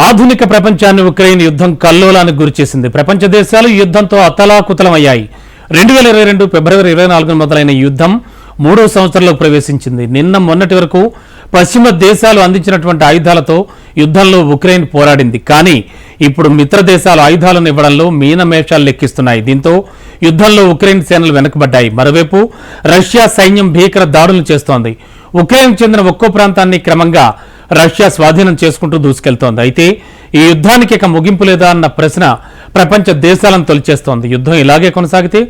ఆధునిక ప్రపంచాన్ని ఉక్రెయిన్ యుద్ధం కల్లోలానికి గురిచేసింది. ప్రపంచ దేశాలు యుద్ధంతో అతలాకుతలమయ్యాయి. 2022 ఫిబ్రవరి 24 మొదలైన యుద్ధం మూడో సంవత్సరంలో ప్రవేశించింది. నిన్న మొన్నటి వరకు పశ్చిమ దేశాలు అందించినటువంటి ఆయుధాలతో యుద్ధంలో ఉక్రెయిన్ పోరాడింది. కానీ ఇప్పుడు మిత్ర దేశాలు ఆయుధాలను ఇవ్వడంలో మీనమేషాలు లెక్కిస్తున్నాయి. దీంతో యుద్ధంలో ఉక్రెయిన్ సేనలు వెనకబడ్డాయి. మరోవైపు రష్యా సైన్యం భీకర దాడులు చేస్తోంది. ఉక్రెయిన్ చెందిన ఒక్కో ప్రాంతాన్ని క్రమంగా రష్యా స్వాధీనం చేసుకుంటూ దూసుకెళ్తోంది. అయితే ఈ యుద్ధానికి ఇక ముగింపు లేదా అన్న ప్రశ్న ప్రపంచ దేశాలను తొలిచేస్తోంది. యుద్ధం ఇలాగే కొనసాగితే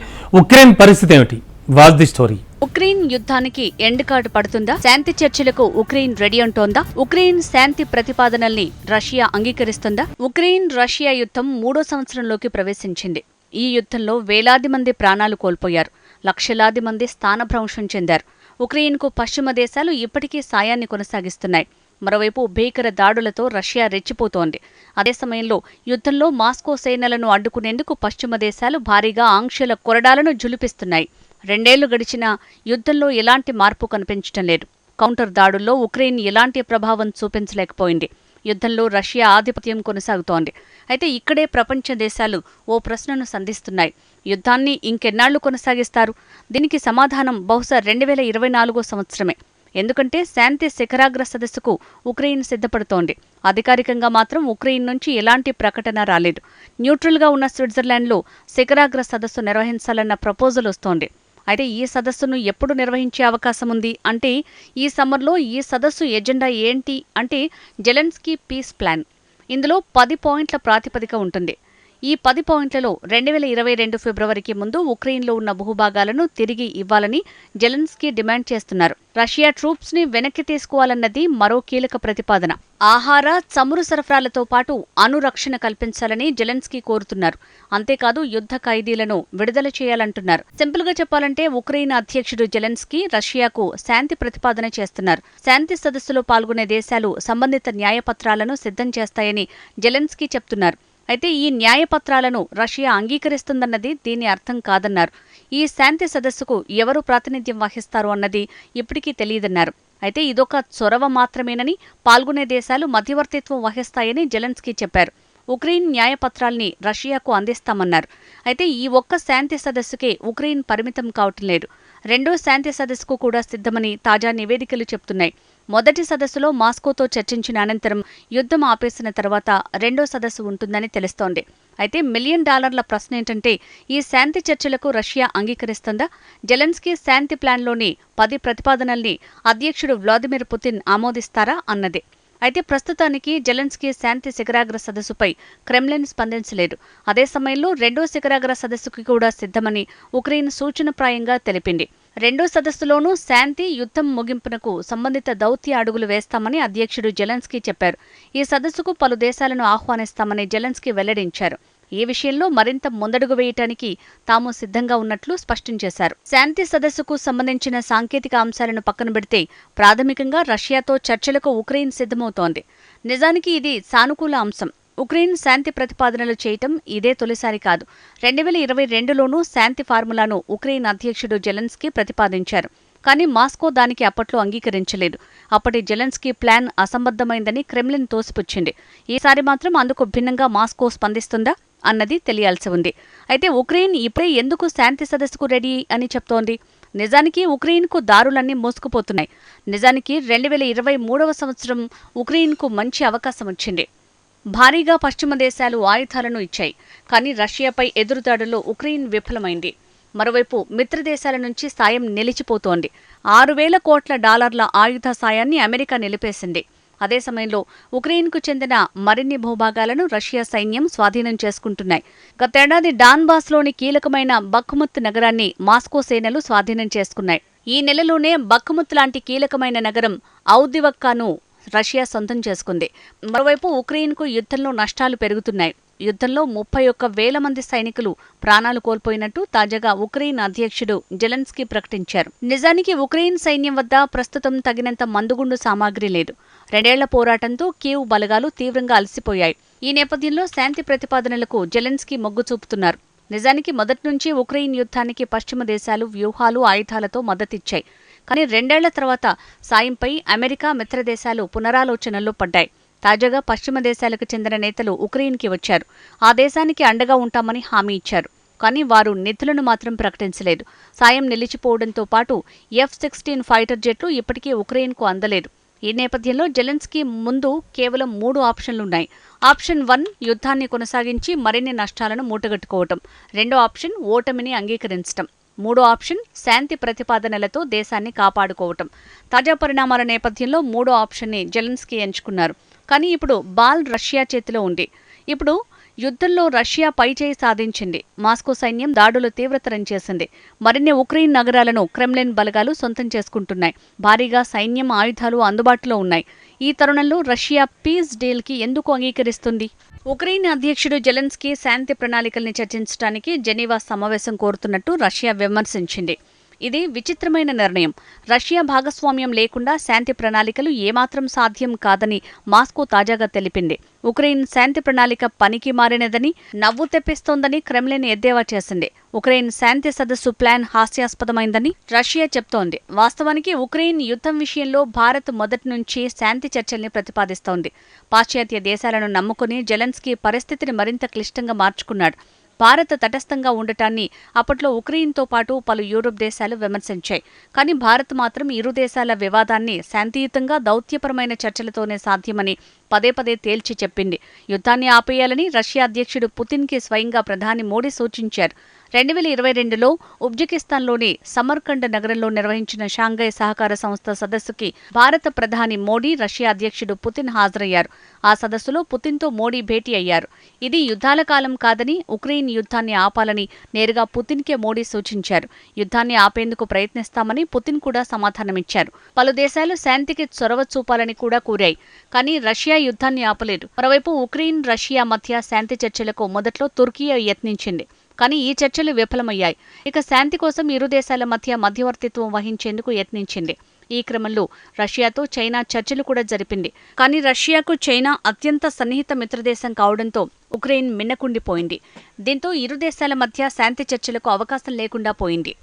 ఉక్రెయిన్ పరిస్థితి ఏమిటి? Watch the story. ఉక్రెయిన్ యుద్ధానికి ఎండ్ కార్డు పడుతుందా? శాంతి చర్చలకు ఉక్రెయిన్ రెడీ అంటోందా? ఉక్రెయిన్ శాంతి ప్రతిపాదనల్ని రష్యా అంగీకరిస్తుందా? ఉక్రెయిన్ రష్యా యుద్ధం మూడో సంవత్సరంలోకి ప్రవేశించింది. ఈ యుద్ధంలో వేలాది మంది ప్రాణాలు కోల్పోయారు. లక్షలాది మంది స్థానభ్రంశం చెందారు. ఉక్రెయిన్కు పశ్చిమ దేశాలు ఇప్పటికీ సాయాన్ని కొనసాగిస్తున్నాయి. మరోవైపు భీకర దాడులతో రష్యా రెచ్చిపోతోంది. అదే సమయంలో యుద్ధంలో మాస్కో సేనలను అడ్డుకునేందుకు పశ్చిమ దేశాలు భారీగా ఆంక్షల కొరడాలను జులిపిస్తున్నాయి. 2 ఏళ్లు గడిచినా యుద్ధంలో ఎలాంటి మార్పు కనిపించడం లేదు. కౌంటర్ దాడుల్లో ఉక్రెయిన్ ఎలాంటి ప్రభావం చూపించలేకపోయింది. యుద్ధంలో రష్యా ఆధిపత్యం కొనసాగుతోంది. అయితే ఇక్కడే ప్రపంచ దేశాలు ఓ ప్రశ్నను సంధిస్తున్నాయి. యుద్ధాన్ని ఇంకెన్నాళ్లు కొనసాగిస్తారు? దీనికి సమాధానం బహుశా 2024 సంవత్సరమే. ఎందుకంటే శాంతి శిఖరాగ్ర సదస్సుకు ఉక్రెయిన్ సిద్ధపడుతోంది. అధికారికంగా మాత్రం ఉక్రెయిన్ నుంచి ఎలాంటి ప్రకటన రాలేదు. న్యూట్రల్గా ఉన్న స్విట్జర్లాండ్లో శిఖరాగ్ర సదస్సు నిర్వహించాలన్న ప్రపోజల్ వస్తోంది. అయితే ఈ సదస్సును ఎప్పుడు నిర్వహించే అవకాశం ఉంది అంటే ఈ సమ్మర్లో. ఈ సదస్సు ఎజెండా ఏంటి అంటే జెలెన్స్కీ పీస్ ప్లాన్. ఇందులో 10 పాయింట్ల ప్రాతిపదిక ఉంటుంది. ఈ 10 పాయింట్లలో 2022 ఫిబ్రవరికి ముందు ఉక్రెయిన్లో ఉన్న భూభాగాలను తిరిగి ఇవ్వాలని జెలెన్స్కీ డిమాండ్ చేస్తున్నారు. రష్యా ట్రూప్స్ ని వెనక్కి తీసుకోవాలన్నది మరో కీలక ప్రతిపాదన. ఆహార, చమురు సరఫరాలతో పాటు అణురక్షణ కల్పించాలని జెలెన్స్కీ కోరుతున్నారు. అంతేకాదు యుద్ధ ఖైదీలను విడుదల చేయాలంటున్నారు. సింపుల్ గా చెప్పాలంటే ఉక్రెయిన్ అధ్యక్షుడు జెలెన్స్కీ రష్యాకు శాంతి ప్రతిపాదన చేస్తున్నారు. శాంతి సదస్సులో పాల్గొనే దేశాలు సంబంధిత న్యాయపత్రాలను సిద్ధం చేస్తాయని జెలెన్స్కీ చెప్తున్నారు. అయితే ఈ న్యాయపత్రాలను రష్యా అంగీకరిస్తుందన్నది దీని అర్థం కాదన్నారు. ఈ శాంతి సదస్సుకు ఎవరు ప్రాతినిధ్యం వహిస్తారు అన్నది ఇప్పటికీ తెలియదన్నారు. అయితే ఇదొక చొరవ మాత్రమేనని, పాల్గొనే దేశాలు మధ్యవర్తిత్వం వహిస్తాయని జెలెన్స్కీ చెప్పారు. ఉక్రెయిన్ న్యాయపత్రాల్ని రష్యాకు అందిస్తామన్నారు. అయితే ఈ ఒక్క శాంతి సదస్సుకే ఉక్రెయిన్ పరిమితం కావటం లేదు. రెండో శాంతి సదస్సుకు కూడా సిద్ధమని తాజా నివేదికలు చెప్తున్నాయి. మొదటి సదస్సులో మాస్కోతో చర్చించిన అనంతరం యుద్ధం ఆపేసిన తర్వాత రెండో సదస్సు ఉంటుందని తెలుస్తోంది. అయితే $1 మిలియన్ ప్రశ్న ఏంటంటే ఈ శాంతి చర్చలకు రష్యా అంగీకరిస్తుందా? జెలెన్స్కీ శాంతి ప్లాన్లోని 10 ప్రతిపాదనల్ని అధ్యక్షుడు వ్లాదిమిర్ పుతిన్ ఆమోదిస్తారా అన్నదే. అయితే ప్రస్తుతానికి జెలెన్స్కీ శాంతి శిఖరాగ్ర సదస్సుపై క్రెమ్లిన్ స్పందించలేదు. అదే సమయంలో రెండో శిఖరాగ్ర సదస్సుకి కూడా సిద్ధమని ఉక్రెయిన్ సూచనప్రాయంగా తెలిపింది. రెండో సదస్సులోనూ శాంతి, యుద్ధం ముగింపునకు సంబంధిత దౌత్య అడుగులు వేస్తామని అధ్యక్షుడు జెలెన్స్కీ చెప్పారు. ఈ సదస్సుకు పలు దేశాలను ఆహ్వానిస్తామని జెలెన్స్కీ వెల్లడించారు. ఈ విషయంలో మరింత ముందడుగు వేయటానికి తాము సిద్ధంగా ఉన్నట్లు స్పష్టం చేశారు. శాంతి సదస్సుకు సంబంధించిన సాంకేతిక అంశాలను పక్కన పెడితే ప్రాథమికంగా రష్యాతో చర్చలకు ఉక్రెయిన్ సిద్ధమవుతోంది. నిజానికి ఇది సానుకూల అంశం. ఉక్రెయిన్ శాంతి ప్రతిపాదనలు చేయటం ఇదే తొలిసారి కాదు. 2022లోనూ శాంతి ఫార్ములాను ఉక్రెయిన్ అధ్యక్షుడు జెలెన్స్కీ ప్రతిపాదించారు. కానీ మాస్కో దానికి అప్పట్లో అంగీకరించలేదు. అప్పటి జెలెన్స్కీ ప్లాన్ అసంబద్ధమైందని క్రెమ్లిన్ తోసిపుచ్చింది. ఈసారి మాత్రం అందుకు భిన్నంగా మాస్కో స్పందిస్తుందా అన్నది తెలియాల్సి ఉంది. అయితే ఉక్రెయిన్ ఇప్పుడే ఎందుకు శాంతి సదస్సుకు రెడీ అని చెప్తోంది? నిజానికి ఉక్రెయిన్కు దారులన్నీ మోసుకుపోతున్నాయి. నిజానికి 2023వ సంవత్సరం ఉక్రెయిన్కు మంచి అవకాశం వచ్చింది. భారీగా పశ్చిమ దేశాలు ఆయుధాలను ఇచ్చాయి. కానీ రష్యాపై ఎదురుదాడుల్లో ఉక్రెయిన్ విఫలమైంది. మరోవైపు మిత్రదేశాల నుంచి సాయం నిలిచిపోతోంది. $6,000 కోట్ల ఆయుధ సాయాన్ని అమెరికా నిలిపేసింది. అదే సమయంలో ఉక్రెయిన్కు చెందిన మరిన్ని భూభాగాలను రష్యా సైన్యం స్వాధీనం చేసుకుంటున్నాయి. గతేడాది డాన్బాస్లోని కీలకమైన బఖ్ముత్ నగరాన్ని మాస్కో సేనలు స్వాధీనం చేసుకున్నాయి. ఈ నెలలోనే బఖ్ముత్ లాంటి కీలకమైన నగరం ఔదివక్కాను రష్యా సొంతం చేసుకుంది. మరోవైపు ఉక్రెయిన్కు యుద్ధంలో నష్టాలు పెరుగుతున్నాయి. యుద్ధంలో 31,000 మంది సైనికులు ప్రాణాలు కోల్పోయినట్టు తాజాగా ఉక్రెయిన్ అధ్యక్షుడు జెలెన్స్కీ ప్రకటించారు. నిజానికి ఉక్రెయిన్ సైన్యం వద్ద ప్రస్తుతం తగినంత మందుగుండు సామాగ్రి లేదు. 2 ఏళ్ల పోరాటంతో కీవ్ బలగాలు తీవ్రంగా అలసిపోయాయి. ఈ నేపథ్యంలో శాంతి ప్రతిపాదనలకు జెలెన్స్కీ మొగ్గు చూపుతున్నారు. నిజానికి మొదటి నుంచి ఉక్రెయిన్ యుద్ధానికి పశ్చిమ దేశాలు వ్యూహాలు, ఆయుధాలతో మద్దతిచ్చాయి. కానీ 2 ఏళ్ల తర్వాత సాయంపై అమెరికా, మిత్రదేశాలు పునరాలోచనల్లో పడ్డాయి. తాజాగా పశ్చిమ దేశాలకు చెందిన నేతలు ఉక్రెయిన్కి వచ్చారు. ఆ దేశానికి అండగా ఉంటామని హామీ ఇచ్చారు. కానీ వారు నిధులను మాత్రం ప్రకటించలేదు. సాయం నిలిచిపోవడంతో పాటు F-16 ఫైటర్ జెట్లు ఇప్పటికీ ఉక్రెయిన్కు అందలేదు. ఈ నేపథ్యంలో జెలెన్స్కీ ముందు కేవలం 3 ఆప్షన్లున్నాయి. ఆప్షన్ 1 యుద్ధాన్ని కొనసాగించి మరిన్ని నష్టాలను మూటగట్టుకోవటం. రెండో ఆప్షన్ ఓటమిని అంగీకరించటం. మూడో ఆప్షన్ శాంతి ప్రతిపాదనలతో దేశాన్ని కాపాడుకోవటం. తాజా పరిణామాల నేపథ్యంలో మూడో ఆప్షన్ని జెలెన్స్కీ ఎంచుకున్నారు. కానీ ఇప్పుడు బాల్ రష్యా చేతిలో ఉంది. ఇప్పుడు యుద్ధంలో రష్యా పైచేయి సాధించింది. మాస్కో సైన్యం దాడులు తీవ్రతరం చేసింది. మరిన్ని ఉక్రెయిన్ నగరాలను క్రెమ్లిన్ బలగాలు సొంతం చేసుకుంటున్నాయి. భారీగా సైన్యం, ఆయుధాలు అందుబాటులో ఉన్నాయి. ఈ తరుణంలో రష్యా పీస్ డీల్కి ఎందుకు అంగీకరిస్తుంది? ఉక్రెయిన్ అధ్యక్షుడు జెలెన్స్కీ శాంతి ప్రణాళికల్ని చర్చించడానికి జెనీవా సమావేశం కోరుతున్నట్టు రష్యా విమర్శించింది. ఇది విచిత్రమైన నిర్ణయం. రష్యా భాగస్వామ్యం లేకుండా శాంతి ప్రణాళికలు ఏమాత్రం సాధ్యం కాదని మాస్కో తాజాగా తెలిపింది. ఉక్రెయిన్ శాంతి ప్రణాళిక పనికి మారినదని, నవ్వు తెప్పిస్తోందని క్రెమ్లిన్ ఎద్దేవా చేసింది. ఉక్రెయిన్ శాంతి సదస్సు ప్లాన్ హాస్యాస్పదమైందని రష్యా చెప్తోంది. వాస్తవానికి ఉక్రెయిన్ యుద్ధం విషయంలో భారత్ మొదటి నుంచి శాంతి చర్చల్ని ప్రతిపాదిస్తోంది. పాశ్చాత్య దేశాలను నమ్ముకుని జెలెన్స్కీ పరిస్థితిని మరింత క్లిష్టంగా మార్చుకున్నాడు. భారత్ తటస్థంగా ఉండటాన్ని అప్పట్లో ఉక్రెయిన్తో పాటు పలు యూరోప్ దేశాలు విమర్శించాయి. కానీ భారత్ మాత్రం ఇరు దేశాల వివాదాన్ని శాంతియుతంగా, దౌత్యపరమైన చర్చలతోనే సాధ్యమని పదే పదే తేల్చి చెప్పింది. యుద్ధాన్ని ఆపేయాలని రష్యా అధ్యక్షుడు పుతిన్కి స్వయంగా ప్రధాని మోడీ సూచించారు. 2022లో ఉజ్బెకిస్తాన్లోని సమర్కండ్ నగరంలో నిర్వహించిన షాంఘై సహకార సంస్థ సదస్సుకి భారత ప్రధాని మోడీ, రష్యా అధ్యక్షుడు పుతిన్ హాజరయ్యారు. ఆ సదస్సులో పుతిన్తో మోడీ భేటీ అయ్యారు. ఇది యుద్ధాల కాలం కాదని, ఉక్రెయిన్ యుద్ధాన్ని ఆపాలని నేరుగా పుతిన్కే మోడీ సూచించారు. యుద్ధాన్ని ఆపేందుకు ప్రయత్నిస్తామని పుతిన్ కూడా సమాధానమిచ్చారు. పలు దేశాలు శాంతికి చొరవ చూపాలని కూడా కోరాయి. కానీ రష్యా యుద్ధాన్ని ఆపలేదు. మరోవైపు ఉక్రెయిన్, రష్యా మధ్య శాంతి చర్చలకు మొదట్లో తుర్కియా యత్నించింది. కానీ ఈ చర్చలు విఫలమయ్యాయి. ఇక శాంతి కోసం ఇరు దేశాల మధ్య మధ్యవర్తిత్వం వహించేందుకు యత్నించింది. ఈ క్రమంలో రష్యాతో చైనా చర్చలు కూడా జరిపింది. కానీ రష్యాకు చైనా అత్యంత సన్నిహిత మిత్రదేశం కావడంతో ఉక్రెయిన్ మిన్నకుండిపోయింది. దీంతో ఇరు దేశాల మధ్య శాంతి చర్చలకు అవకాశం లేకుండా పోయింది.